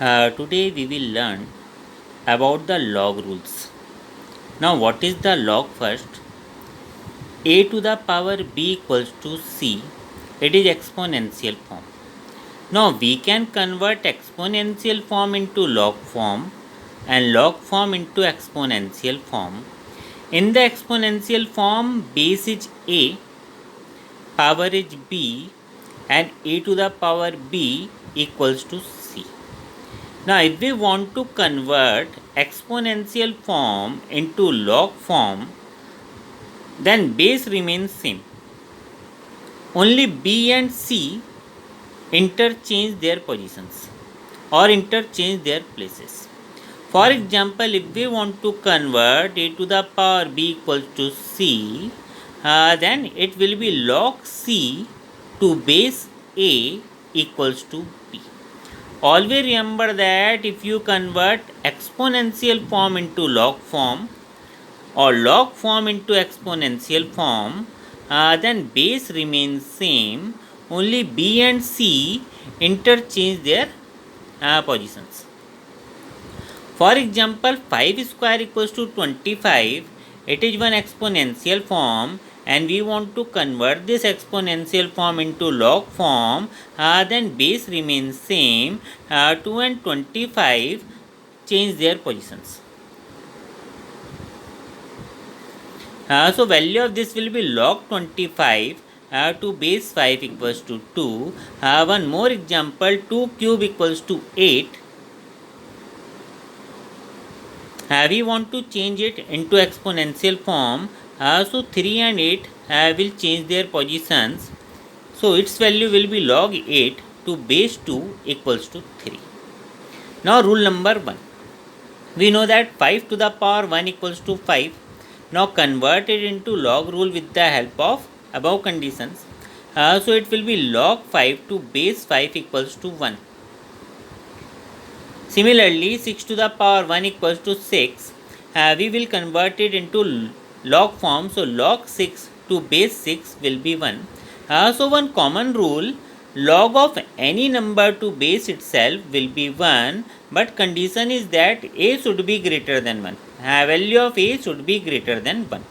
Today we will learn about the log rules. Now, what is the log first? A to the power b equals to c. It is exponential form. Now, we can convert exponential form into log form and log form into exponential form. In the exponential form, base is a, power is b, and a to the power b equals to c. Now, if we want to convert exponential form into log form, then base remains same. Only b and c interchange their positions or interchange their places. For example, if we want to convert a to the power b equals to c, then it will be log c to base a equals to b. Always remember that if you convert exponential form into log form or log form into exponential form, then base remains same. Only b and c interchange their positions. For example, 5 square equals to 25. It is one exponential form and we want to convert this exponential form into log form, then base remains same. 2 and 25 change their positions. So value of this will be log 25 to base 5 equals to 2. One more example, 2 cube equals to 8. We want to change it into exponential form. So 3 and 8 will change their positions. So its value will be log 8 to base 2 equals to 3. Now rule number 1. We know that 5 to the power 1 equals to 5. Now convert it into log rule with the help of above conditions. So it will be log 5 to base 5 equals to 1. Similarly, 6 to the power 1 equals to 6. We will convert it into log form. So log 6 to base 6 will be 1. So one common rule, log of any number to base itself will be 1, but condition is that a should be greater than 1. Value of a should be greater than 1.